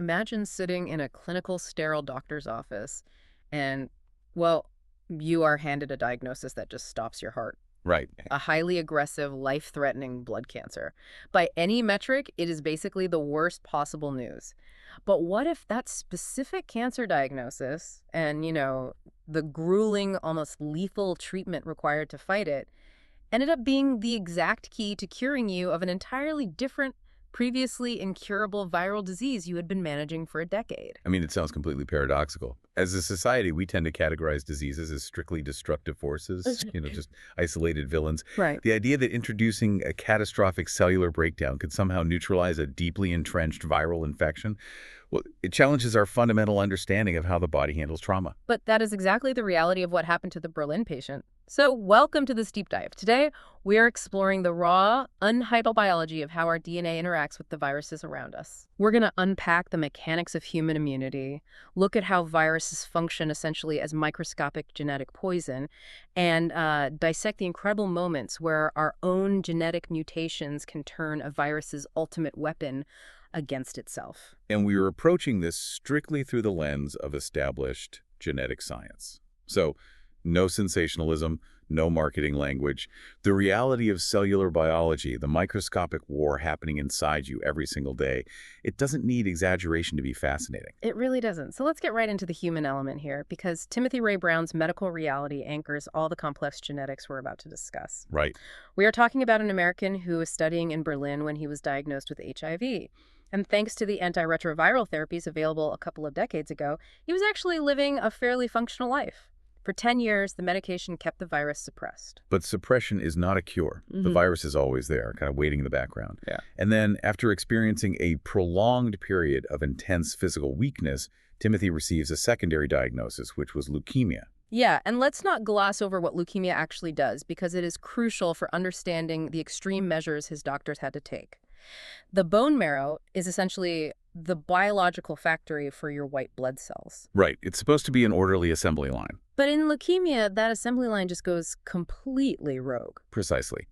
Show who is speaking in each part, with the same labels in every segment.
Speaker 1: Imagine sitting in a clinical sterile doctor's office and, well, you are handed a diagnosis that just stops your heart.
Speaker 2: Right.
Speaker 1: A highly aggressive, life-threatening blood cancer. By any metric, it is basically the worst possible news. But what if that specific cancer diagnosis and, the grueling, almost lethal treatment required to fight it ended up being the exact key to curing you of an entirely different, previously incurable viral disease you had been managing for a decade?
Speaker 2: I mean, it sounds completely paradoxical. As a society, we tend to categorize diseases as strictly destructive forces, just isolated villains.
Speaker 1: Right.
Speaker 2: The idea that introducing a catastrophic cellular breakdown could somehow neutralize a deeply entrenched viral infection, well, it challenges our fundamental understanding of how the body handles trauma.
Speaker 1: But that is exactly the reality of what happened to the Berlin patient. So welcome to this deep dive. Today, we are exploring the raw, unhyped biology of how our DNA interacts with the viruses around us. We're going to unpack the mechanics of human immunity, look at how viruses function essentially as microscopic genetic poison, and dissect the incredible moments where our own genetic mutations can turn a virus's ultimate weapon against itself.
Speaker 2: And we are approaching this strictly through the lens of established genetic science. So, no sensationalism, no marketing language. The reality of cellular biology, the microscopic war happening inside you every single day, it doesn't need exaggeration to be fascinating.
Speaker 1: It really doesn't. So let's get right into the human element here, because Timothy Ray Brown's medical reality anchors all the complex genetics we're about to discuss.
Speaker 2: Right.
Speaker 1: We are talking about an American who was studying in Berlin when he was diagnosed with HIV. And thanks to the antiretroviral therapies available a couple of decades ago, he was actually living a fairly functional life. For 10 years, the medication kept the virus suppressed.
Speaker 2: But suppression is not a cure. The virus is always there, kind of waiting in the background.
Speaker 1: Yeah.
Speaker 2: And then, after experiencing a prolonged period of intense physical weakness, Timothy receives a secondary diagnosis, which was leukemia.
Speaker 1: Yeah, and let's not gloss over what leukemia actually does, because it is crucial for understanding the extreme measures his doctors had to take. The bone marrow is essentially the biological factory for your white blood cells.
Speaker 2: Right. It's supposed to be an orderly assembly line.
Speaker 1: But in leukemia, that assembly line just goes completely rogue.
Speaker 2: Precisely.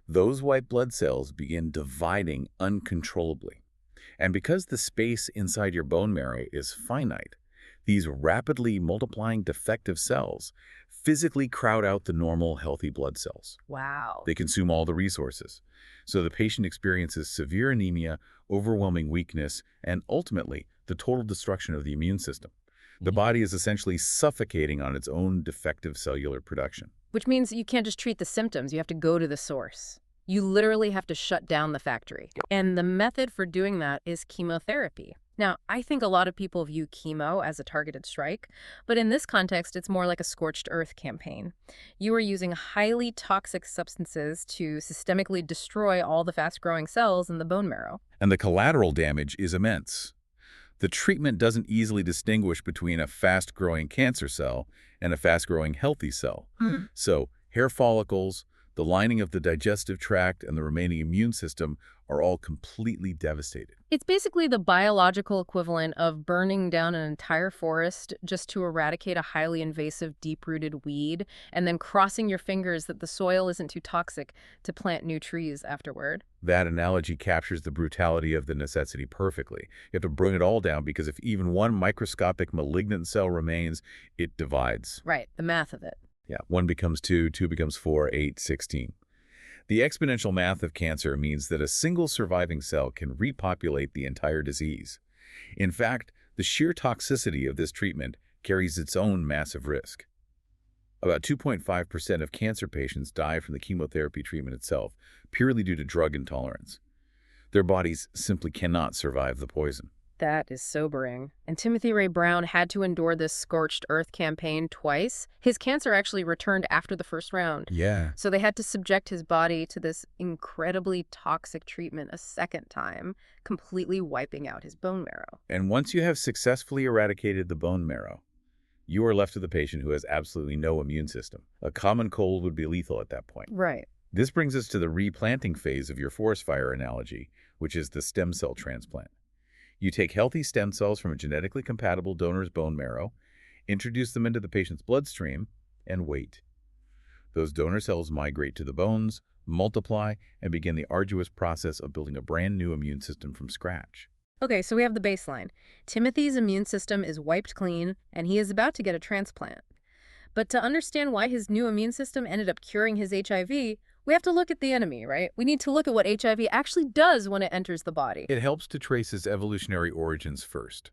Speaker 2: Those white blood cells begin dividing uncontrollably. And because the space inside your bone marrow is finite, these rapidly multiplying defective cells physically crowd out the normal, healthy blood cells.
Speaker 1: Wow.
Speaker 2: They consume all the resources. So the patient experiences severe anemia, overwhelming weakness, and ultimately, the total destruction of the immune system. The body is essentially suffocating on its own defective cellular production.
Speaker 1: Which means you can't just treat the symptoms, you have to go to the source. You literally have to shut down the factory. And the method for doing that is chemotherapy. Now, I think a lot of people view chemo as a targeted strike, but in this context, it's more like a scorched earth campaign. You are using highly toxic substances to systemically destroy all the fast-growing cells in the bone marrow.
Speaker 2: And the collateral damage is immense. The treatment doesn't easily distinguish between a fast-growing cancer cell and a fast-growing healthy cell. So, hair follicles, the lining of the digestive tract, and the remaining immune system are all completely devastated.
Speaker 1: It's basically the biological equivalent of burning down an entire forest just to eradicate a highly invasive, deep-rooted weed, and then crossing your fingers that the soil isn't too toxic to plant new trees afterward.
Speaker 2: That analogy captures the brutality of the necessity perfectly. You have to bring it all down because if even one microscopic malignant cell remains, it divides.
Speaker 1: Right, the math of it.
Speaker 2: Yeah, 1 becomes 2, 2 becomes 4, 8, 16. The exponential math of cancer means that a single surviving cell can repopulate the entire disease. In fact, the sheer toxicity of this treatment carries its own massive risk. About 2.5% of cancer patients die from the chemotherapy treatment itself, purely due to drug intolerance. Their bodies simply cannot survive the poison.
Speaker 1: That is sobering. And Timothy Ray Brown had to endure this scorched earth campaign twice. His cancer actually returned after the first round.
Speaker 2: Yeah.
Speaker 1: So they had to subject his body to this incredibly toxic treatment a second time, completely wiping out his bone marrow.
Speaker 2: And once you have successfully eradicated the bone marrow, you are left with a patient who has absolutely no immune system. A common cold would be lethal at that point.
Speaker 1: Right.
Speaker 2: This brings us to the replanting phase of your forest fire analogy, which is the stem cell transplant. You take healthy stem cells from a genetically compatible donor's bone marrow, introduce them into the patient's bloodstream, and wait. Those donor cells migrate to the bones, multiply, and begin the arduous process of building a brand new immune system from scratch.
Speaker 1: Okay, so we have the baseline. Timothy's immune system is wiped clean, and he is about to get a transplant. But to understand why his new immune system ended up curing his HIV, we have to look at the enemy, right? We need to look at what HIV actually does when it enters the body.
Speaker 2: It helps to trace its evolutionary origins first.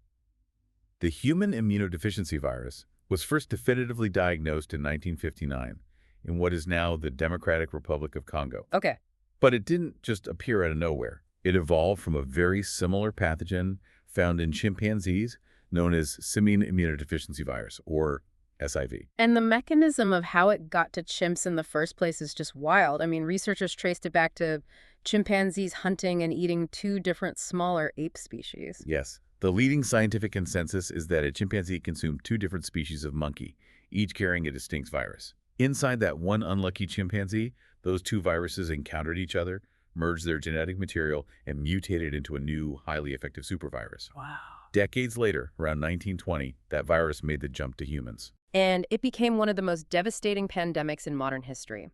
Speaker 2: The human immunodeficiency virus was first definitively diagnosed in 1959 in what is now the Democratic Republic of Congo.
Speaker 1: Okay.
Speaker 2: But it didn't just appear out of nowhere. It evolved from a very similar pathogen found in chimpanzees known as simian immunodeficiency virus, or SIV.
Speaker 1: And the mechanism of how it got to chimps in the first place is just wild. I mean, researchers traced it back to chimpanzees hunting and eating two different smaller ape species.
Speaker 2: Yes. The leading scientific consensus is that a chimpanzee consumed two different species of monkey, each carrying a distinct virus. Inside that one unlucky chimpanzee, those two viruses encountered each other, merged their genetic material, and mutated into a new, highly effective supervirus.
Speaker 1: Wow.
Speaker 2: Decades later, around 1920, that virus made the jump to humans.
Speaker 1: And it became one of the most devastating pandemics in modern history.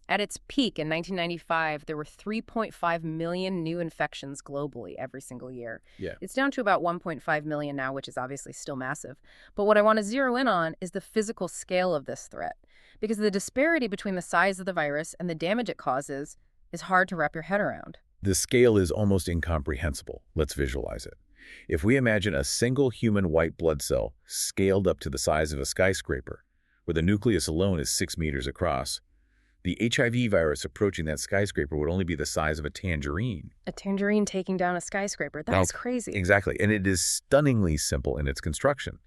Speaker 1: At its peak in 1995, there were 3.5 million new infections globally every single year.
Speaker 2: Yeah.
Speaker 1: It's down to about 1.5 million now, which is obviously still massive. But what I want to zero in on is the physical scale of this threat, because the disparity between the size of the virus and the damage it causes is hard to wrap your head around.
Speaker 2: The scale is almost incomprehensible. Let's visualize it. If we imagine a single human white blood cell scaled up to the size of a skyscraper, where the nucleus alone is 6 meters across, the HIV virus approaching that skyscraper would only be the size of a tangerine.
Speaker 1: A tangerine taking down a skyscraper. That's crazy.
Speaker 2: Exactly. And it is stunningly simple in its construction.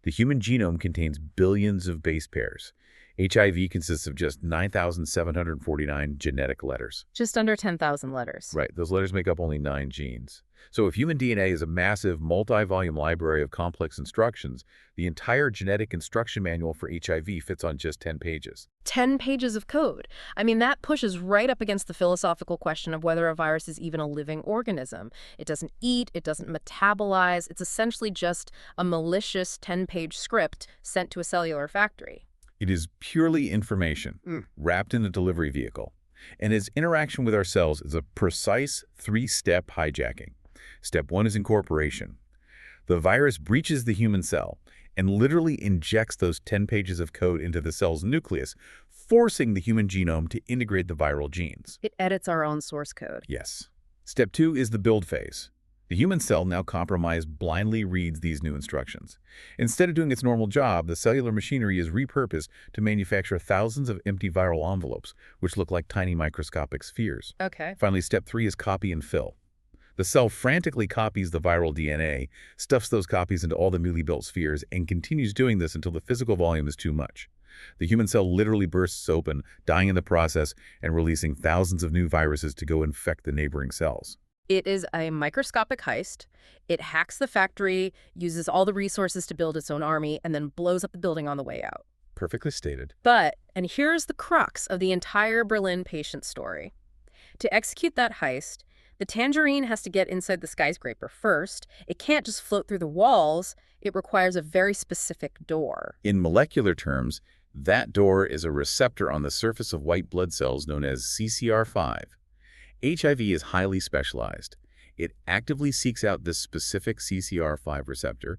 Speaker 2: The human genome contains billions of base pairs. HIV consists of just 9,749 genetic letters.
Speaker 1: Just under 10,000 letters.
Speaker 2: Right. Those letters make up only 9 genes. So if human DNA is a massive multi-volume library of complex instructions, the entire genetic instruction manual for HIV fits on just 10 pages.
Speaker 1: 10 pages of code. I mean, that pushes right up against the philosophical question of whether a virus is even a living organism. It doesn't eat, it doesn't metabolize. It's essentially just a malicious 10-page script sent to a cellular factory.
Speaker 2: It is purely information, wrapped in a delivery vehicle. And its interaction with our cells is a precise 3-step hijacking. Step 1 is incorporation. The virus breaches the human cell and literally injects those 10 pages of code into the cell's nucleus, forcing the human genome to integrate the viral genes.
Speaker 1: It edits our own source code.
Speaker 2: Yes. Step 2 is the build phase. The human cell, now compromised, blindly reads these new instructions. Instead of doing its normal job, the cellular machinery is repurposed to manufacture thousands of empty viral envelopes, which look like tiny microscopic spheres.
Speaker 1: Okay.
Speaker 2: Finally, step 3 is copy and fill. The cell frantically copies the viral DNA, stuffs those copies into all the newly built spheres, and continues doing this until the physical volume is too much. The human cell literally bursts open, dying in the process, and releasing thousands of new viruses to go infect the neighboring cells.
Speaker 1: It is a microscopic heist. It hacks the factory, uses all the resources to build its own army, and then blows up the building on the way out.
Speaker 2: Perfectly stated.
Speaker 1: But, and here's the crux of the entire Berlin patient story. To execute that heist, the tangerine has to get inside the skyscraper first. It can't just float through the walls. It requires a very specific door.
Speaker 2: In molecular terms, that door is a receptor on the surface of white blood cells known as CCR5. HIV is highly specialized. It actively seeks out this specific CCR5 receptor,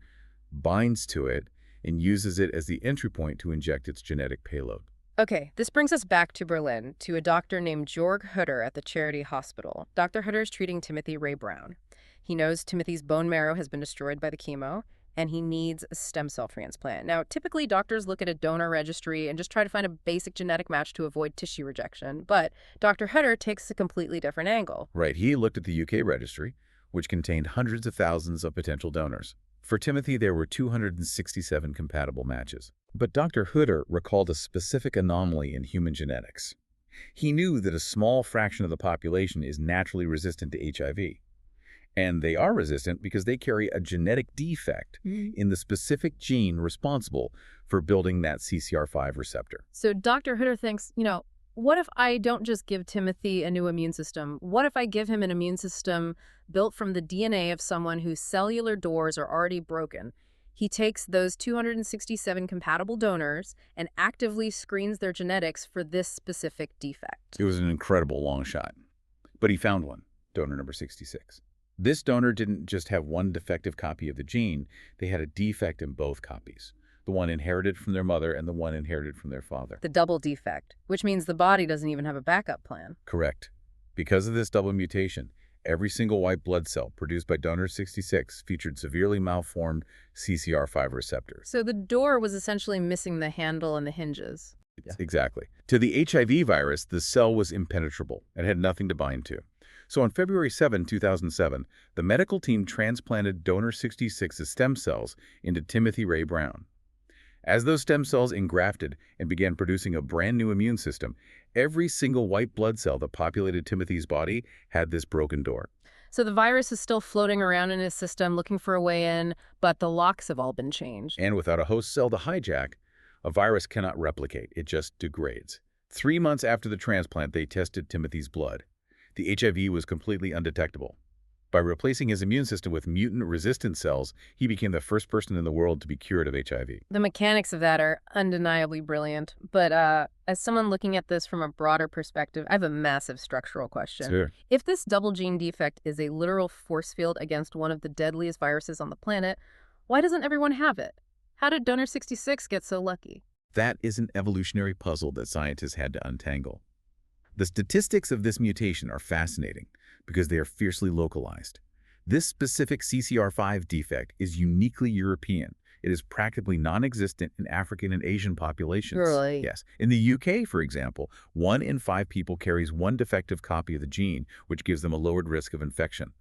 Speaker 2: binds to it, and uses it as the entry point to inject its genetic payload.
Speaker 1: Okay, this brings us back to Berlin, to a doctor named Jörg Hutter at the Charity Hospital. Dr. Hutter is treating Timothy Ray Brown. He knows Timothy's bone marrow has been destroyed by the chemo, and he needs a stem cell transplant. Now, typically, doctors look at a donor registry and just try to find a basic genetic match to avoid tissue rejection. But Dr. Hutter takes a completely different angle.
Speaker 2: Right, he looked at the UK registry, which contained hundreds of thousands of potential donors. For Timothy, there were 267 compatible matches. But Dr. Hutter recalled a specific anomaly in human genetics. He knew that a small fraction of the population is naturally resistant to HIV. And they are resistant because they carry a genetic defect in the specific gene responsible for building that CCR5 receptor.
Speaker 1: So Dr. Hutter thinks, what if I don't just give Timothy a new immune system? What if I give him an immune system built from the DNA of someone whose cellular doors are already broken? He takes those 267 compatible donors and actively screens their genetics for this specific defect.
Speaker 2: It was an incredible long shot. But he found one, donor number 66. This donor didn't just have one defective copy of the gene, they had a defect in both copies. The one inherited from their mother and the one inherited from their father.
Speaker 1: The double defect, which means the body doesn't even have a backup plan.
Speaker 2: Correct. Because of this double mutation, every single white blood cell produced by donor 66 featured severely malformed CCR5 receptors.
Speaker 1: So the door was essentially missing the handle and the hinges.
Speaker 2: Exactly. To the HIV virus, the cell was impenetrable and had nothing to bind to. So on February 7, 2007, the medical team transplanted donor 66's stem cells into Timothy Ray Brown. As those stem cells engrafted and began producing a brand new immune system, every single white blood cell that populated Timothy's body had this broken door.
Speaker 1: So the virus is still floating around in his system looking for a way in, but the locks have all been changed.
Speaker 2: And without a host cell to hijack, a virus cannot replicate. It just degrades. 3 months after the transplant, they tested Timothy's blood. The HIV was completely undetectable. By replacing his immune system with mutant-resistant cells, he became the first person in the world to be cured of HIV.
Speaker 1: The mechanics of that are undeniably brilliant, but as someone looking at this from a broader perspective, I have a massive structural question.
Speaker 2: Sure.
Speaker 1: If this double gene defect is a literal force field against one of the deadliest viruses on the planet, why doesn't everyone have it? How did donor 66 get so lucky?
Speaker 2: That is an evolutionary puzzle that scientists had to untangle. The statistics of this mutation are fascinating because they are fiercely localized. This specific CCR5 defect is uniquely European. It is practically non-existent in African and Asian populations.
Speaker 1: Really?
Speaker 2: Yes. In the UK, for example, 1 in 5 people carries one defective copy of the gene, which gives them a lowered risk of infection.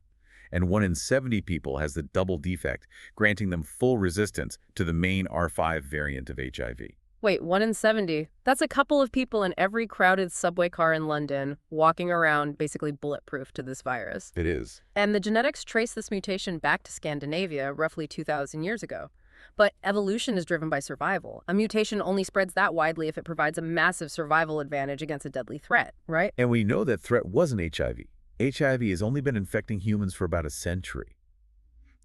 Speaker 2: And 1 in 70 people has the double defect, granting them full resistance to the main R5 variant of HIV.
Speaker 1: Wait, 1 in 70. That's a couple of people in every crowded subway car in London walking around basically bulletproof to this virus.
Speaker 2: It is.
Speaker 1: And the genetics trace this mutation back to Scandinavia roughly 2,000 years ago. But evolution is driven by survival. A mutation only spreads that widely if it provides a massive survival advantage against a deadly threat, right?
Speaker 2: And we know that threat wasn't HIV. HIV has only been infecting humans for about a century.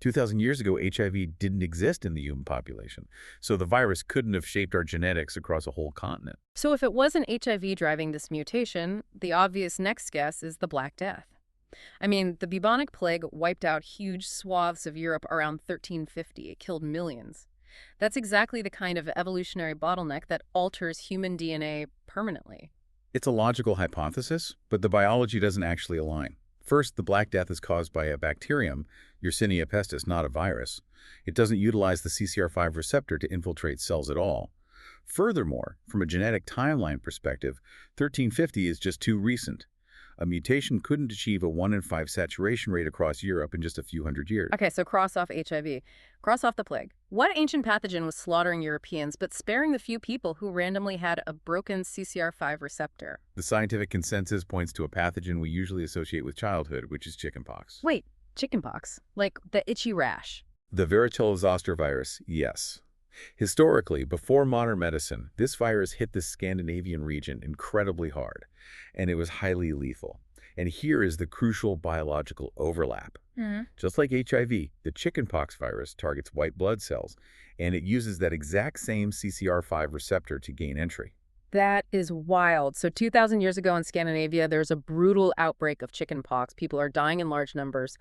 Speaker 2: 2,000 years ago, HIV didn't exist in the human population, so the virus couldn't have shaped our genetics across a whole continent.
Speaker 1: So if it wasn't HIV driving this mutation, the obvious next guess is the Black Death. I mean, the bubonic plague wiped out huge swaths of Europe around 1350. It killed millions. That's exactly the kind of evolutionary bottleneck that alters human DNA permanently.
Speaker 2: It's a logical hypothesis, but the biology doesn't actually align. First, the Black Death is caused by a bacterium, Yersinia pestis, not a virus. It doesn't utilize the CCR5 receptor to infiltrate cells at all. Furthermore, from a genetic timeline perspective, 1350 is just too recent. A mutation couldn't achieve a 1 in 5 saturation rate across Europe in just a few hundred years.
Speaker 1: Okay, so cross off HIV. Cross off the plague. What ancient pathogen was slaughtering Europeans but sparing the few people who randomly had a broken CCR5 receptor?
Speaker 2: The scientific consensus points to a pathogen we usually associate with childhood, which is chickenpox.
Speaker 1: Wait, chickenpox? Like the itchy rash?
Speaker 2: The varicella-zoster virus, yes. Historically, before modern medicine, this virus hit the Scandinavian region incredibly hard, and it was highly lethal. And here is the crucial biological overlap. Just like HIV, the chickenpox virus targets white blood cells, and it uses that exact same CCR5 receptor to gain entry.
Speaker 1: That is wild. So 2,000 years ago in Scandinavia, there's a brutal outbreak of chickenpox. People are dying in large numbers,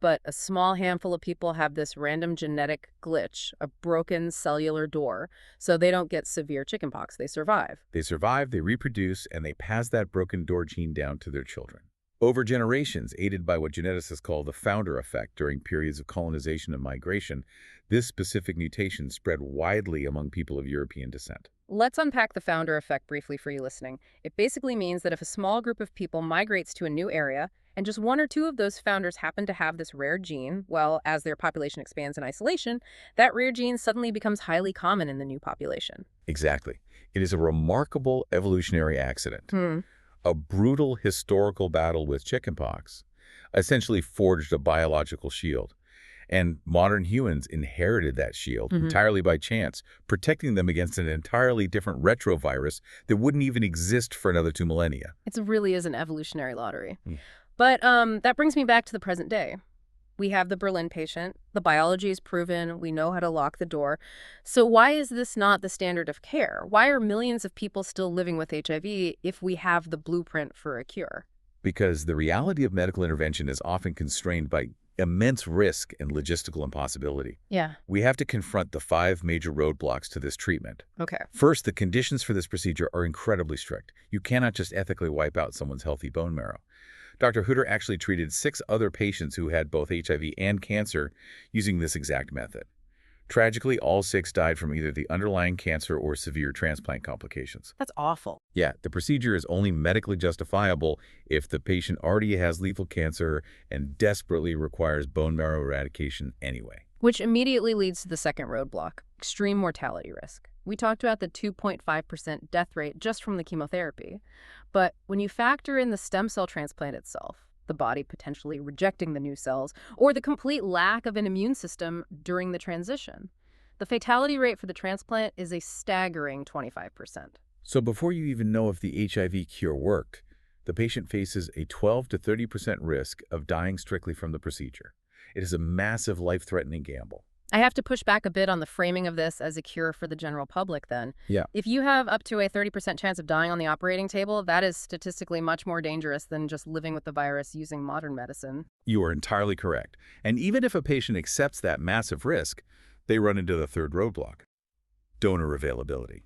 Speaker 1: but a small handful of people have this random genetic glitch, a broken cellular door, so they don't get severe chickenpox. They survive.
Speaker 2: They survive, they reproduce, and they pass that broken door gene down to their children. Over generations, aided by what geneticists call the founder effect during periods of colonization and migration, this specific mutation spread widely among people of European descent.
Speaker 1: Let's unpack the founder effect briefly for you listening. It basically means that if a small group of people migrates to a new area, and just 1 or 2 of those founders happen to have this rare gene, well, as their population expands in isolation, that rare gene suddenly becomes highly common in the new population.
Speaker 2: Exactly. It is a remarkable evolutionary accident. A brutal historical battle with chickenpox essentially forged a biological shield. And modern humans inherited that shield entirely by chance, protecting them against an entirely different retrovirus that wouldn't even exist for another 2 millennia.
Speaker 1: It really is an evolutionary lottery. But that brings me back to the present day. We have the Berlin patient. The biology is proven. We know how to lock the door. So why is this not the standard of care? Why are millions of people still living with HIV if we have the blueprint for a cure?
Speaker 2: Because the reality of medical intervention is often constrained by immense risk and logistical impossibility.
Speaker 1: Yeah.
Speaker 2: We have to confront the 5 major roadblocks to this treatment.
Speaker 1: Okay.
Speaker 2: First, the conditions for this procedure are incredibly strict. You cannot just ethically wipe out someone's healthy bone marrow. Dr. Hutter actually treated 6 other patients who had both HIV and cancer using this exact method. Tragically, all 6 died from either the underlying cancer or severe transplant complications.
Speaker 1: That's awful.
Speaker 2: Yeah, the procedure is only medically justifiable if the patient already has lethal cancer and desperately requires bone marrow eradication anyway.
Speaker 1: Which immediately leads to the second roadblock, extreme mortality risk. We talked about the 2.5% death rate just from the chemotherapy. But when you factor in the stem cell transplant itself, the body potentially rejecting the new cells, or the complete lack of an immune system during the transition, the fatality rate for the transplant is a staggering 25%.
Speaker 2: So before you even know if the HIV cure worked, the patient faces a 12 to 30% risk of dying strictly from the procedure. It is a massive life-threatening gamble.
Speaker 1: I have to push back a bit on the framing of this as a cure for the general public then.
Speaker 2: Yeah.
Speaker 1: If you have up to a 30% chance of dying on the operating table, that is statistically much more dangerous than just living with the virus using modern medicine.
Speaker 2: You are entirely correct. And even if a patient accepts that massive risk, they run into the third roadblock: donor availability.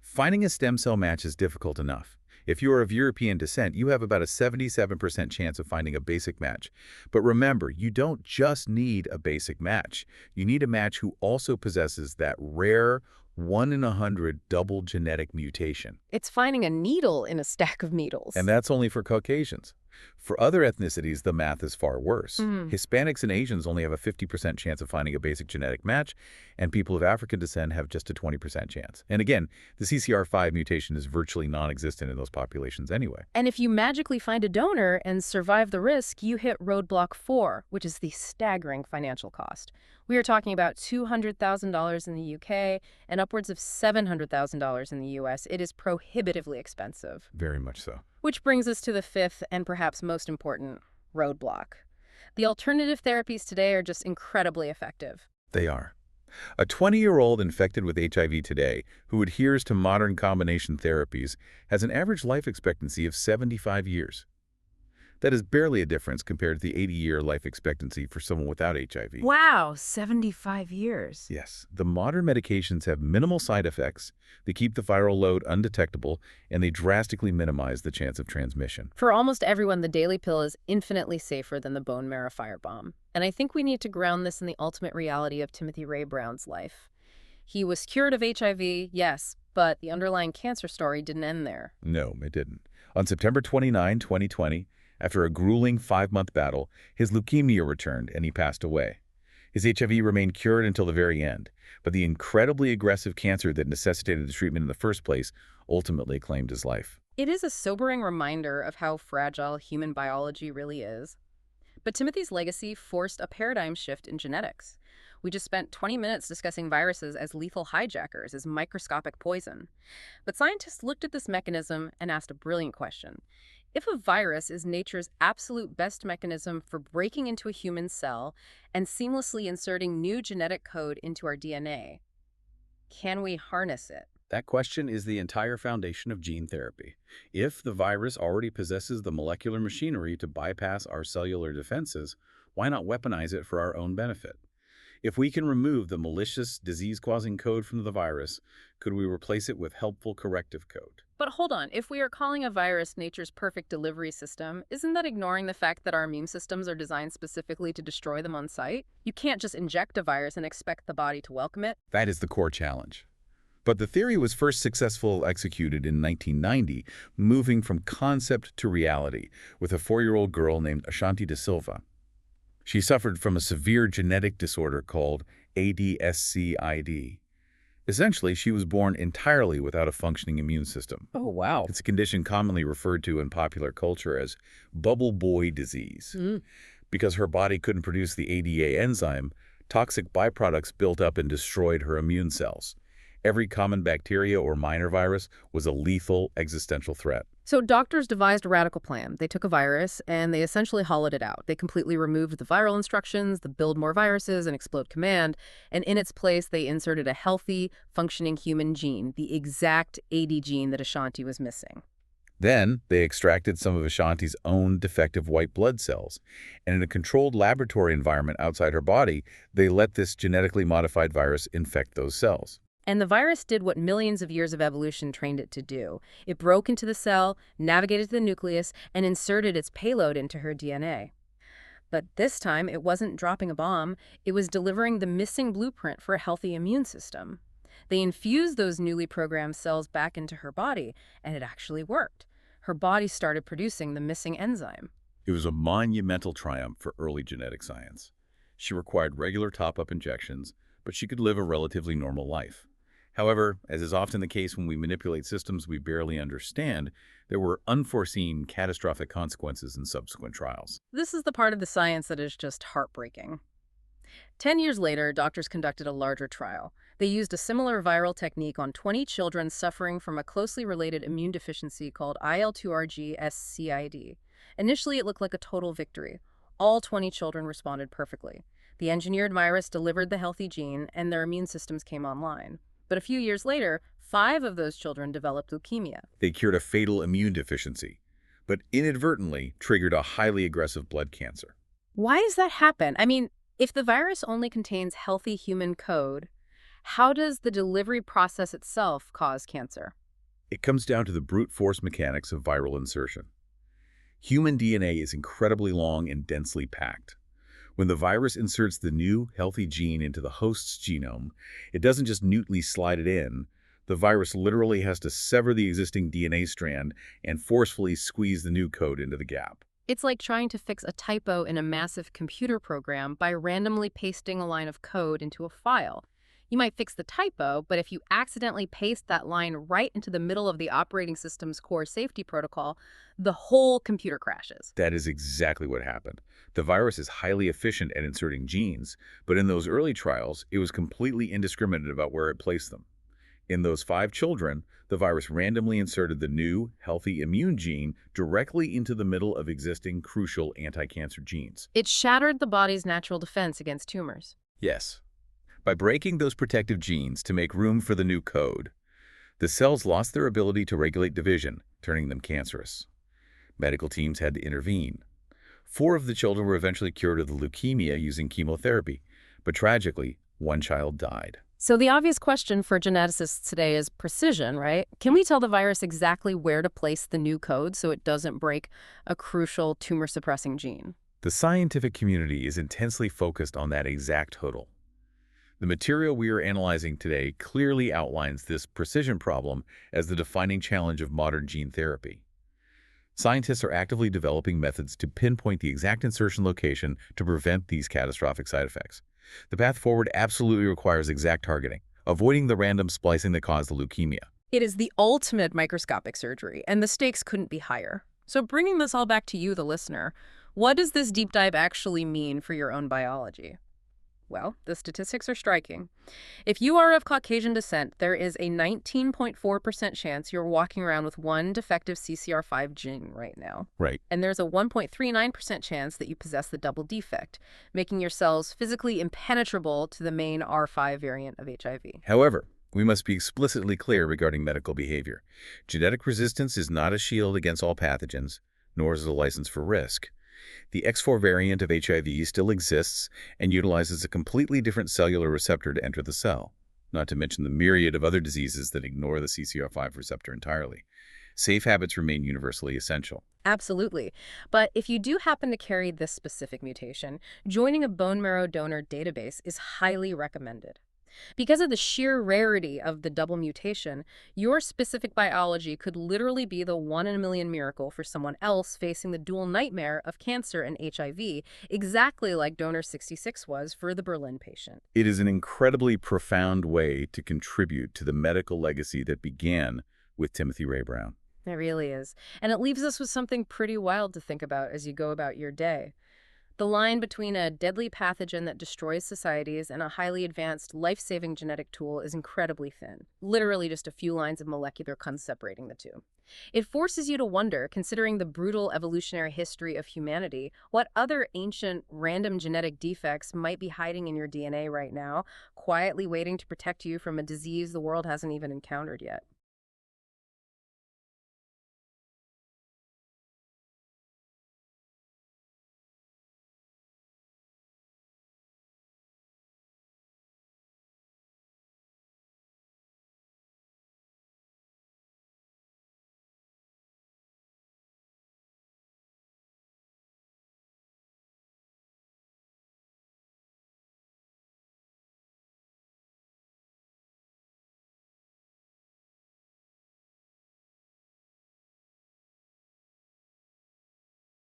Speaker 2: Finding a stem cell match is difficult enough. If you are of European descent, you have about a 77% chance of finding a basic match. But remember, you don't just need a basic match. You need a match who also possesses that rare 1 in 100 double genetic mutation.
Speaker 1: It's finding a needle in a stack of needles.
Speaker 2: And that's only for Caucasians. For other ethnicities, the math is far worse. Hispanics and Asians only have a 50% chance of finding a basic genetic match, and people of African descent have just a 20% chance. And again, the CCR5 mutation is virtually non-existent in those populations anyway.
Speaker 1: And if you magically find a donor and survive the risk, you hit roadblock 4, which is the staggering financial cost. We are talking about $200,000 in the UK and upwards of $700,000 in the US. It is prohibitively expensive.
Speaker 2: Very much so.
Speaker 1: Which brings us to the fifth and perhaps most important roadblock. The alternative therapies today are just incredibly effective.
Speaker 2: They are. A 20-year-old infected with HIV today who adheres to modern combination therapies has an average life expectancy of 75 years. That is barely a difference compared to the 80-year life expectancy for someone without HIV.
Speaker 1: Wow, 75 years.
Speaker 2: Yes, the modern medications have minimal side effects, they keep the viral load undetectable, and they drastically minimize the chance of transmission.
Speaker 1: For almost everyone, the daily pill is infinitely safer than the bone marrow firebomb. And I think we need to ground this in the ultimate reality of Timothy Ray Brown's life. He was cured of HIV, yes, but the underlying cancer story didn't end there.
Speaker 2: No, it didn't. On September 29, 2020, after a grueling 5-month battle, his leukemia returned and he passed away. His HIV remained cured until the very end, but the incredibly aggressive cancer that necessitated the treatment in the first place ultimately claimed his life.
Speaker 1: It is a sobering reminder of how fragile human biology really is. But Timothy's legacy forced a paradigm shift in genetics. We just spent 20 minutes discussing viruses as lethal hijackers, as microscopic poison. But scientists looked at this mechanism and asked a brilliant question. If a virus is nature's absolute best mechanism for breaking into a human cell and seamlessly inserting new genetic code into our DNA, can we harness it?
Speaker 3: That question is the entire foundation of gene therapy. If the virus already possesses the molecular machinery to bypass our cellular defenses, why not weaponize it for our own benefit? If we can remove the malicious, disease-causing code from the virus, could we replace it with helpful corrective code?
Speaker 1: But hold on, if we are calling a virus nature's perfect delivery system, isn't that ignoring the fact that our immune systems are designed specifically to destroy them on sight? You can't just inject a virus and expect the body to welcome it.
Speaker 2: That is the core challenge. But the theory was first successfully executed in 1990, moving from concept to reality, with a 4-year-old girl named Ashanti Da Silva. She suffered from a severe genetic disorder called ADSCID. Essentially, she was born entirely without a functioning immune system.
Speaker 3: Oh, wow.
Speaker 2: It's a condition commonly referred to in popular culture as bubble boy disease. Because her body couldn't produce the ADA enzyme, toxic byproducts built up and destroyed her immune cells. Every common bacteria or minor virus was a lethal existential threat.
Speaker 1: So doctors devised a radical plan. They took a virus and they essentially hollowed it out. They completely removed the viral instructions, the build more viruses and explode command, and in its place they inserted a healthy, functioning human gene, the exact AD gene that Ashanti was missing.
Speaker 2: Then, they extracted some of Ashanti's own defective white blood cells, and in a controlled laboratory environment outside her body, they let this genetically modified virus infect those cells.
Speaker 1: And the virus did what millions of years of evolution trained it to do. It broke into the cell, navigated to the nucleus, and inserted its payload into her DNA. But this time, it wasn't dropping a bomb. It was delivering the missing blueprint for a healthy immune system. They infused those newly programmed cells back into her body, and it actually worked. Her body started producing the missing enzyme.
Speaker 3: It was a monumental triumph for early genetic science. She required regular top-up injections, but she could live a relatively normal life. However, as is often the case when we manipulate systems we barely understand, there were unforeseen catastrophic consequences in subsequent trials.
Speaker 1: This is the part of the science that is just heartbreaking. 10 years later, doctors conducted a larger trial. They used a similar viral technique on 20 children suffering from a closely related immune deficiency called IL-2RG-SCID. Initially, it looked like a total victory. All 20 children responded perfectly. The engineered virus delivered the healthy gene, and their immune systems came online. But a few years later, 5 of those children developed leukemia.
Speaker 2: They cured a fatal immune deficiency, but inadvertently triggered a highly aggressive blood cancer.
Speaker 1: Why does that happen? I mean, if the virus only contains healthy human code, how does the delivery process itself cause cancer?
Speaker 2: It comes down to the brute force mechanics of viral insertion. Human DNA is incredibly long and densely packed. When the virus inserts the new, healthy gene into the host's genome, it doesn't just neatly slide it in. The virus literally has to sever the existing DNA strand and forcefully squeeze the new code into the gap.
Speaker 1: It's like trying to fix a typo in a massive computer program by randomly pasting a line of code into a file. You might fix the typo, but if you accidentally paste that line right into the middle of the operating system's core safety protocol, the whole computer crashes.
Speaker 2: That is exactly what happened. The virus is highly efficient at inserting genes, but in those early trials, it was completely indiscriminate about where it placed them. In those 5 children, the virus randomly inserted the new, healthy immune gene directly into the middle of existing crucial anti-cancer genes.
Speaker 1: It shattered the body's natural defense against tumors.
Speaker 2: Yes. By breaking those protective genes to make room for the new code, the cells lost their ability to regulate division, turning them cancerous. Medical teams had to intervene. 4 of the children were eventually cured of the leukemia using chemotherapy, but tragically, 1 child died.
Speaker 1: So the obvious question for geneticists today is precision, right? Can we tell the virus exactly where to place the new code so it doesn't break a crucial tumor-suppressing gene?
Speaker 2: The scientific community is intensely focused on that exact hurdle. The material we are analyzing today clearly outlines this precision problem as the defining challenge of modern gene therapy. Scientists are actively developing methods to pinpoint the exact insertion location to prevent these catastrophic side effects. The path forward absolutely requires exact targeting, avoiding the random splicing that caused the leukemia.
Speaker 1: It is the ultimate microscopic surgery, and the stakes couldn't be higher. So bringing this all back to you, the listener, what does this deep dive actually mean for your own biology? Well, the statistics are striking. If you are of Caucasian descent, there is a 19.4% chance you're walking around with one defective CCR5 gene right now.
Speaker 2: Right.
Speaker 1: And there's a 1.39% chance that you possess the double defect, making your cells physically impenetrable to the main R5 variant of HIV.
Speaker 2: However, we must be explicitly clear regarding medical behavior. Genetic resistance is not a shield against all pathogens, nor is it a license for risk. The X4 variant of HIV still exists and utilizes a completely different cellular receptor to enter the cell, not to mention the myriad of other diseases that ignore the CCR5 receptor entirely. Safe habits remain universally essential.
Speaker 1: Absolutely. But if you do happen to carry this specific mutation, joining a bone marrow donor database is highly recommended. Because of the sheer rarity of the double mutation, your specific biology could literally be the 1 in a million miracle for someone else facing the dual nightmare of cancer and HIV, exactly like donor 66 was for the Berlin patient.
Speaker 2: It is an incredibly profound way to contribute to the medical legacy that began with Timothy Ray Brown.
Speaker 1: It really is. And it leaves us with something pretty wild to think about as you go about your day. The line between a deadly pathogen that destroys societies and a highly advanced, life-saving genetic tool is incredibly thin. Literally just a few lines of molecular code separating the two. It forces you to wonder, considering the brutal evolutionary history of humanity, what other ancient, random genetic defects might be hiding in your DNA right now, quietly waiting to protect you from a disease the world hasn't even encountered yet.